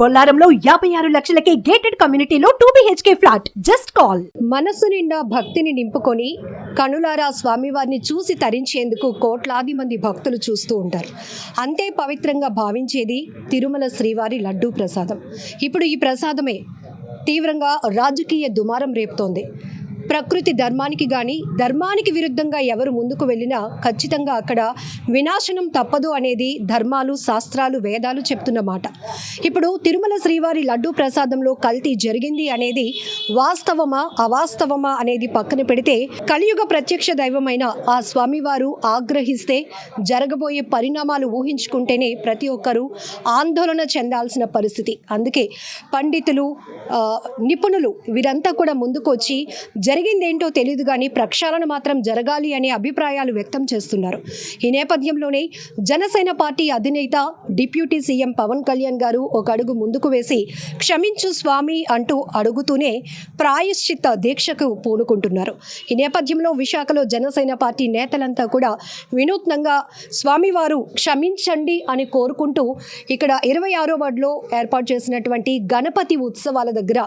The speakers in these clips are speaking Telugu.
బొల్లారంలో 56 లక్షలకే గేటెడ్ కమ్యూనిటీలో 2 BHK ఫ్లాట్. Just call. మనస్సు నిండా భక్తిని నింపుకొని కనులారా స్వామివారిని చూసి తరించేందుకు కోట్లాది మంది భక్తులు చూస్తూ ఉంటారు. అంతే పవిత్రంగా భావించేది తిరుమల శ్రీవారి లడ్డూ ప్రసాదం. ఇప్పుడు ఈ ప్రసాదమే తీవ్రంగా రాజకీయ దుమారం రేపుతోంది. ప్రకృతి ధర్మానికి కానీ ధర్మానికి విరుద్ధంగా ఎవరు ముందుకు వెళ్ళినా ఖచ్చితంగా అక్కడ వినాశనం తప్పదు అనేది ధర్మాలు, శాస్త్రాలు, వేదాలు చెప్తున్న మాట. ఇప్పుడు తిరుమల శ్రీవారి లడ్డూ ప్రసాదంలో కల్తీ జరిగింది అనేది వాస్తవమా అవాస్తవమా అనేది పక్కన పెడితే కలియుగ ప్రత్యక్ష దైవమైన ఆ స్వామివారు ఆగ్రహిస్తే జరగబోయే పరిణామాలు ఊహించుకుంటేనే ప్రతి ఒక్కరూ ఆందోళన చెందాల్సిన పరిస్థితి. అందుకే పండితులు, నిపుణులు వీరంతా కూడా ముందుకొచ్చి జరిగిందేంటో తెలియదు కానీ ప్రక్షాళన మాత్రం జరగాలి అనే అభిప్రాయాలు వ్యక్తం చేస్తున్నారు. ఈ నేపథ్యంలోనే జనసేన పార్టీ అధినేత డిప్యూటీ సీఎం పవన్ కళ్యాణ్ గారు ఒక అడుగు ముందుకు వేసి క్షమించు స్వామి అంటూ అడుగుతూనే ప్రాయశ్చిత్త దీక్షకు పూనుకుంటున్నారు. ఈ నేపథ్యంలో విశాఖలో జనసేన పార్టీ నేతలంతా కూడా వినూత్నంగా స్వామివారు క్షమించండి అని కోరుకుంటూ ఇక్కడ 26వ వార్డులో ఏర్పాటు చేసినటువంటి గణపతి ఉత్సవాల దగ్గర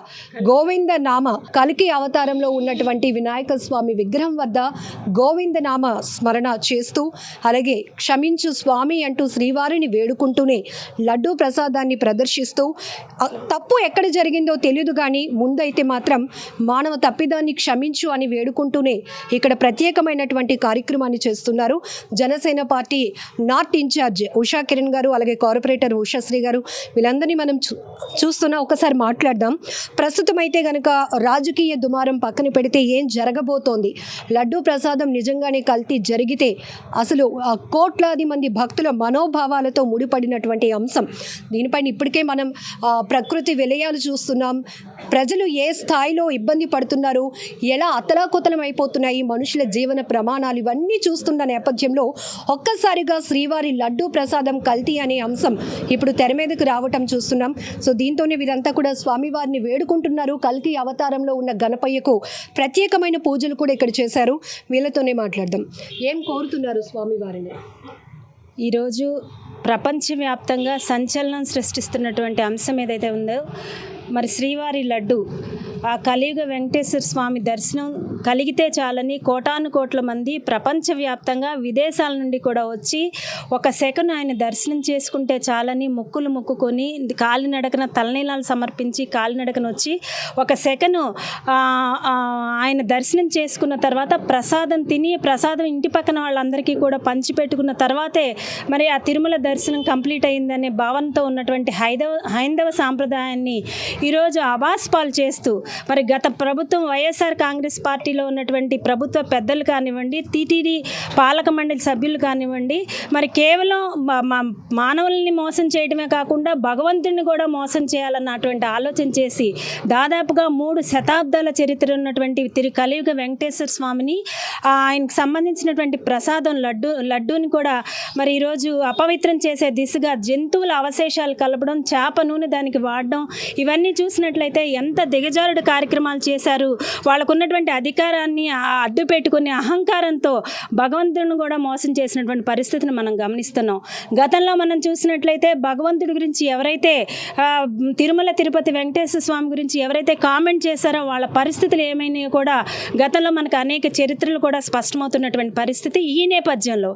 గోవింద నామ కలికి అవతారంలో ఉన్నటువంటి వినాయక స్వామి విగ్రహం వద్ద గోవిందనామ స్మరణ చేస్తూ అలాగే క్షమించు స్వామి అంటూ శ్రీవారిని వేడుకుంటూనే లడ్డూ ప్రసాదాన్ని ప్రదర్శిస్తూ తప్పు ఎక్కడ జరిగిందో తెలియదు కానీ ముందైతే మాత్రం మానవ తప్పిదాన్ని క్షమించు అని వేడుకుంటూనే ఇక్కడ ప్రత్యేకమైనటువంటి కార్యక్రమాన్ని చేస్తున్నారు. Janasena party north in-charge Usha Kiran గారు అలాగే కార్పొరేటర్ ఉషాశ్రీ గారు వీళ్ళందరినీ మనం చూస్తున్నా. ఒకసారి మాట్లాడదాం. ప్రస్తుతం అయితే కనుక రాజకీయ దుమారం పక్కన పెడితే ఏం జరగబోతోంది? లడ్డూ ప్రసాదం నిజంగానే కల్తీ జరిగితే అసలు కోట్లాది మంది భక్తుల మనోభావాలతో ముడిపడినటువంటి అంశం. దీనిపైన ఇప్పటికే మనం ప్రకృతి విలయాలు చూస్తున్నాం. ప్రజలు ఏ స్థాయిలో ఇబ్బంది పడుతున్నారు, ఎలా అతలాకుతలం అయిపోతున్నాయి మనుషుల జీవన ప్రమాణాలు, ఇవన్నీ చూస్తున్న నేపథ్యంలో ఒక్కసారిగా శ్రీవారి లడ్డూ ప్రసాదం కల్తీ అనే అంశం ఇప్పుడు తెర మీదకు రావటం చూస్తున్నాం. సో దీంతోనే వీరంతా కూడా స్వామివారిని వేడుకుంటున్నారు. కల్తీ అవతారంలో ఉన్న గణపయ్యకు ప్రత్యేకమైన పూజలు కూడా ఇక్కడ చేశారు. వీళ్ళతోనే మాట్లాడదాం. ఏం కోరుతున్నారు స్వామివారిని? ఈరోజు ప్రపంచవ్యాప్తంగా సంచలనం సృష్టిస్తున్నటువంటి అంశం ఏదైతే ఉందో మరి శ్రీవారి లడ్డు, ఆ కలియుగ వెంకటేశ్వర స్వామి దర్శనం కలిగితే చాలని కోటాను కోట్ల మంది ప్రపంచవ్యాప్తంగా విదేశాల నుండి కూడా వచ్చి ఒక సెకను ఆయన దర్శనం చేసుకుంటే చాలని మొక్కులు మొక్కుకొని కాలినడకన తలనీలాలు సమర్పించి కాలినడకన వచ్చి ఒక సెకను ఆయన దర్శనం చేసుకున్న తర్వాత ప్రసాదం తిని ప్రసాదం ఇంటి పక్కన వాళ్ళందరికీ కూడా పంచిపెట్టుకున్న తర్వాతే మరి ఆ తిరుమల దర్శనం కంప్లీట్ అయిందనే భావనతో ఉన్నటువంటి హైందవ సాంప్రదాయాన్ని ఈరోజు అబాస్పాలు చేస్తూ మరి గత ప్రభుత్వం వైఎస్ఆర్ కాంగ్రెస్ పార్టీలో ఉన్నటువంటి ప్రభుత్వ పెద్దలు కానివ్వండి, టీటీడీ పాలక మండలి సభ్యులు కానివ్వండి, మరి కేవలం మానవుల్ని మోసం చేయడమే కాకుండా భగవంతుడిని కూడా మోసం చేయాలన్నటువంటి ఆలోచన చేసి దాదాపుగా 3 శతాబ్దాల చరిత్ర ఉన్నటువంటి కలియుగ వెంకటేశ్వర స్వామిని ఆయనకు సంబంధించినటువంటి ప్రసాదం లడ్డూని కూడా మరి ఈరోజు అపవిత్రం చేసే దిశగా జంతువుల అవశేషాలు కలపడం, చేప నూనె దానికి వాడడం, ఇవన్నీ చూసినట్లయితే ఎంత దిగజారుడు కార్యక్రమాలు చేశారు. వాళ్ళకు ఉన్నటువంటి అధికారాన్ని అడ్డు పెట్టుకుని అహంకారంతో భగవంతుడిని కూడా మోసం చేసినటువంటి పరిస్థితిని మనం గమనిస్తున్నాం. గతంలో మనం చూసినట్లయితే భగవంతుడి గురించి ఎవరైతే తిరుమల తిరుపతి వెంకటేశ్వర స్వామి గురించి ఎవరైతే కామెంట్ చేశారో వాళ్ళ పరిస్థితులు ఏమైనాయో కూడా గతంలో మనకు అనేక చరిత్రలు కూడా స్పష్టమవుతున్నటువంటి పరిస్థితి. ఈ నేపథ్యంలో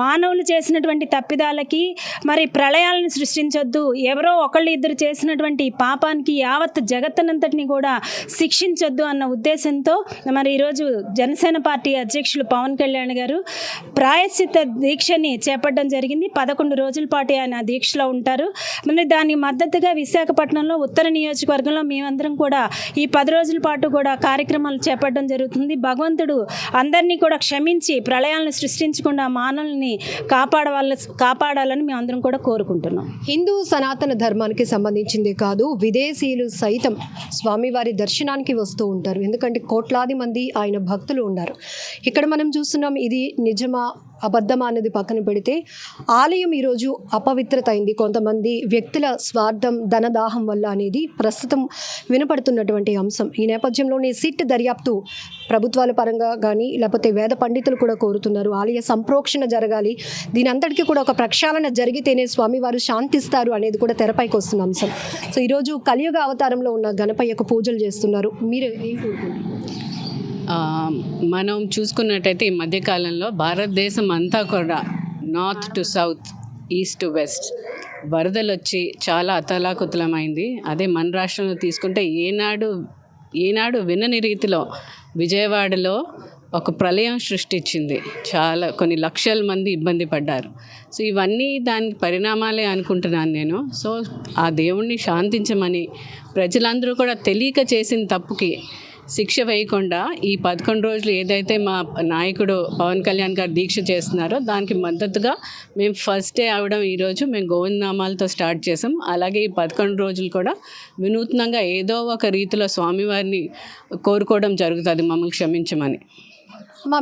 మానవులు చేసినటువంటి తప్పిదాలకి మరి ప్రళయాలను సృష్టించొద్దు, ఎవరో ఒకళ్ళు ఇద్దరు చేసినటువంటి పాపానికి యావత్ జగత్తనంతటిని కూడా శిక్షించొద్దు అన్న ఉద్దేశంతో మరి ఈరోజు జనసేన పార్టీ అధ్యక్షులు పవన్ కళ్యాణ్ గారు ప్రాయశ్చిత్త దీక్షని చేపట్టడం జరిగింది. 11 రోజుల పాటు ఆయన దీక్షలో ఉంటారు. మరి దానికి మద్దతుగా విశాఖపట్నంలో ఉత్తర నియోజకవర్గంలో మేమందరం కూడా ఈ 10 రోజుల పాటు కూడా కార్యక్రమాలు చేపట్టడం జరుగుతుంది. భగవంతుడు అందరినీ కూడా క్షమించి ప్రళయాలను సృష్టించకుండా మానవుల్ని కాపాడాలని మేమందరం కూడా కోరుకుంటున్నాం. హిందూ సనాతన ధర్మానికి సంబంధించిందే కాదు, విదేశీయులు సైతం స్వామివారి దర్శనానికి వస్తూ ఉంటారు. ఎందుకంటే కోట్లాది మంది ఆయన భక్తులు ఉన్నారు. ఇక్కడ మనం చూస్తున్నాం. ఇది నిజమా అబద్ధమా అనేది పక్కన పెడితే ఆలయం ఈరోజు అపవిత్రత అయింది, కొంతమంది వ్యక్తుల స్వార్థం ధనదాహం వల్ల అనేది ప్రస్తుతం వినపడుతున్నటువంటి అంశం. ఈ నేపథ్యంలోనే సిట్ దర్యాప్తు ప్రభుత్వాల పరంగా కానీ లేకపోతే వేద పండితులు కూడా కోరుతున్నారు. ఆలయ సంప్రోక్షణ జరగాలి, దీని అంతటికీ కూడా ఒక ప్రక్షాళన జరిగితేనే స్వామివారు శాంతిస్తారు అనేది కూడా తెరపైకి వస్తున్న అంశం. సో ఈరోజు కలియుగ అవతారంలో ఉన్న గణపయ్యకు పూజలు చేస్తున్నారు. మీరు ఏం కోరుకుంటున్నారు? మనం చూసుకున్నట్టయితే ఈ మధ్యకాలంలో భారతదేశం అంతా కూడా north to south, east to west వరదలు వచ్చి చాలా అతలాకుతలమైంది. అదే మన రాష్ట్రంలో తీసుకుంటే ఏనాడు వినని రీతిలో విజయవాడలో ఒక ప్రళయం సృష్టించింది. చాలా కొన్ని లక్షల మంది ఇబ్బంది పడ్డారు. సో ఇవన్నీ దాని పరిణామాలే అనుకుంటున్నాను నేను. సో ఆ దేవుణ్ణి శాంతించమని ప్రజలందరూ కూడా తెలియక చేసిన తప్పుకి శిక్ష వేయకుండా ఈ 11 రోజులు ఏదైతే మా నాయకుడు పవన్ కళ్యాణ్ గారు దీక్ష చేస్తున్నారో దానికి మద్దతుగా మేము ఫస్ట్ డే అవడం ఈరోజు మేము గోవిందనామాలతో స్టార్ట్ చేసాం. అలాగే ఈ 11 రోజులు కూడా వినూత్నంగా ఏదో ఒక రీతిలో స్వామివారిని కోరుకోవడం జరుగుతుంది మమ్మల్ని క్షమించమని.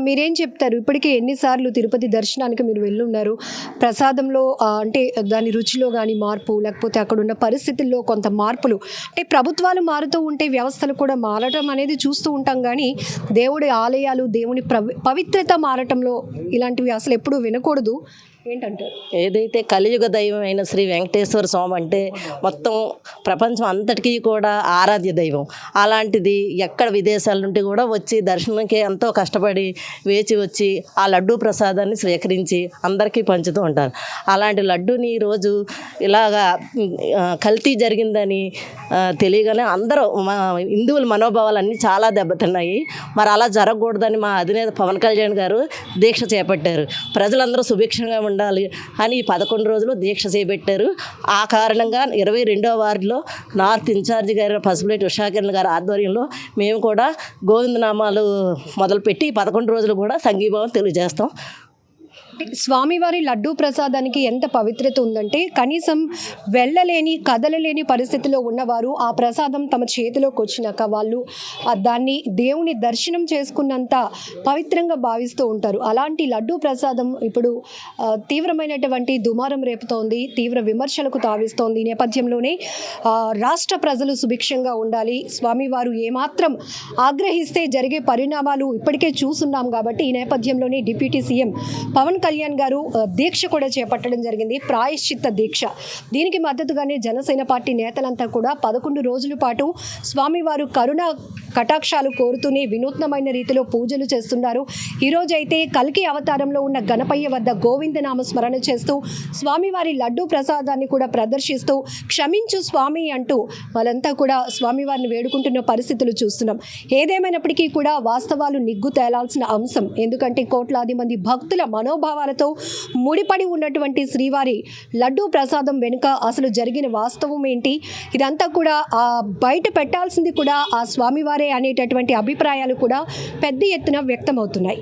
మీరేం చెప్తారు? ఇప్పటికే ఎన్నిసార్లు తిరుపతి దర్శనానికి మీరు వెళ్ళున్నారు, ప్రసాదంలో అంటే దాని రుచిలో కానీ మార్పు, లేకపోతే అక్కడ ఉన్న పరిస్థితుల్లో కొంత మార్పులు, అంటే ప్రభుత్వాలు మారుతూ ఉంటే వ్యవస్థలు కూడా మారటం అనేది చూస్తూ ఉంటాం, కానీ దేవుడి ఆలయాలు దేవుని పవిత్రత మారటంలో ఇలాంటివి అసలు ఎప్పుడూ వినకూడదు ఏంటంటారు? ఏదైతే కలియుగ దైవం అయిన శ్రీ వెంకటేశ్వర స్వామి అంటే మొత్తం ప్రపంచం అంతటికీ కూడా ఆరాధ్య దైవం. అలాంటిది ఎక్కడ విదేశాల నుండి కూడా వచ్చి దర్శనంకి ఎంతో కష్టపడి వేచి వచ్చి ఆ లడ్డూ ప్రసాదాన్ని స్వీకరించి అందరికీ పంచుతూ ఉంటారు. అలాంటి లడ్డూని ఈరోజు ఇలాగా కల్తీ జరిగిందని తెలియగానే అందరూ హిందువుల మనోభావాలన్నీ చాలా దెబ్బతిన్నాయి. మరి అలా జరగకూడదని మా అధినేత పవన్ కళ్యాణ్ గారు దీక్ష చేపట్టారు. ప్రజలందరూ సుభిక్షంగా ఉండాలి అని 11 రోజులు దీక్ష చేపట్టారు. ఆ కారణంగా 22వ వార్డులో నార్త్ ఇన్ఛార్జి గారు పసుపులేటి ఉషాకిరణ్ గారి ఆధ్వర్యంలో మేము కూడా గోవిందనామాలు మొదలుపెట్టి 11 రోజులు కూడా సంఘీభావం తెలియజేస్తాం. స్వామివారి లడ్డూ ప్రసాదానికి ఎంత పవిత్రత ఉందంటే కనీసం వెళ్ళలేని కదలలేని పరిస్థితిలో ఉన్నవారు ఆ ప్రసాదం తమ చేతిలోకి వచ్చినాక వాళ్ళు దాన్ని దేవుని దర్శనం చేసుకున్నంత పవిత్రంగా భావిస్తూ ఉంటారు. అలాంటి లడ్డూ ప్రసాదం ఇప్పుడు తీవ్రమైనటువంటి దుమారం రేపుతోంది, తీవ్ర విమర్శలకు తావిస్తోంది. ఈ నేపథ్యంలోనే రాష్ట్ర ప్రజలు సుభిక్షంగా ఉండాలి, స్వామివారు ఏమాత్రం ఆగ్రహిస్తే జరిగే పరిణామాలు ఇప్పటికే చూస్తున్నాం కాబట్టి ఈ నేపథ్యంలోనే డిప్యూటీ సీఎం పవన్ కళ్యాణ్ గారు దీక్ష కూడా చేపట్టడం జరిగింది, ప్రాయశ్చిత్త దీక్ష. దీనికి మద్దతుగానే జనసేన పార్టీ నేతలంతా కూడా 11 రోజుల పాటు స్వామివారు కరుణ కటాక్షాలు కోరుతూనే వినూత్నమైన రీతిలో పూజలు చేస్తున్నారు. ఈరోజైతే కల్కి అవతారంలో ఉన్న గణపయ్య వద్ద గోవిందనామ స్మరణ చేస్తూ స్వామివారి లడ్డూ ప్రసాదాన్ని కూడా ప్రదర్శిస్తూ క్షమించు స్వామి అంటూ వాళ్ళంతా కూడా స్వామివారిని వేడుకుంటున్న పరిస్థితులు చూస్తున్నాం. ఏదేమైనప్పటికీ కూడా వాస్తవాలు నిగ్గు తేలాల్సిన అంశం, ఎందుకంటే కోట్లాది మంది భక్తుల మనోభావాలతో ముడిపడి ఉన్నటువంటి శ్రీవారి లడ్డూ ప్రసాదం వెనుక అసలు జరిగిన వాస్తవం ఏంటి, ఇదంతా కూడా బయట పెట్టాల్సింది కూడా ఆ స్వామివారే అనేటటువంటి అభిప్రాయాలు కూడా పెద్ద ఎత్తున వ్యక్తమవుతున్నాయి.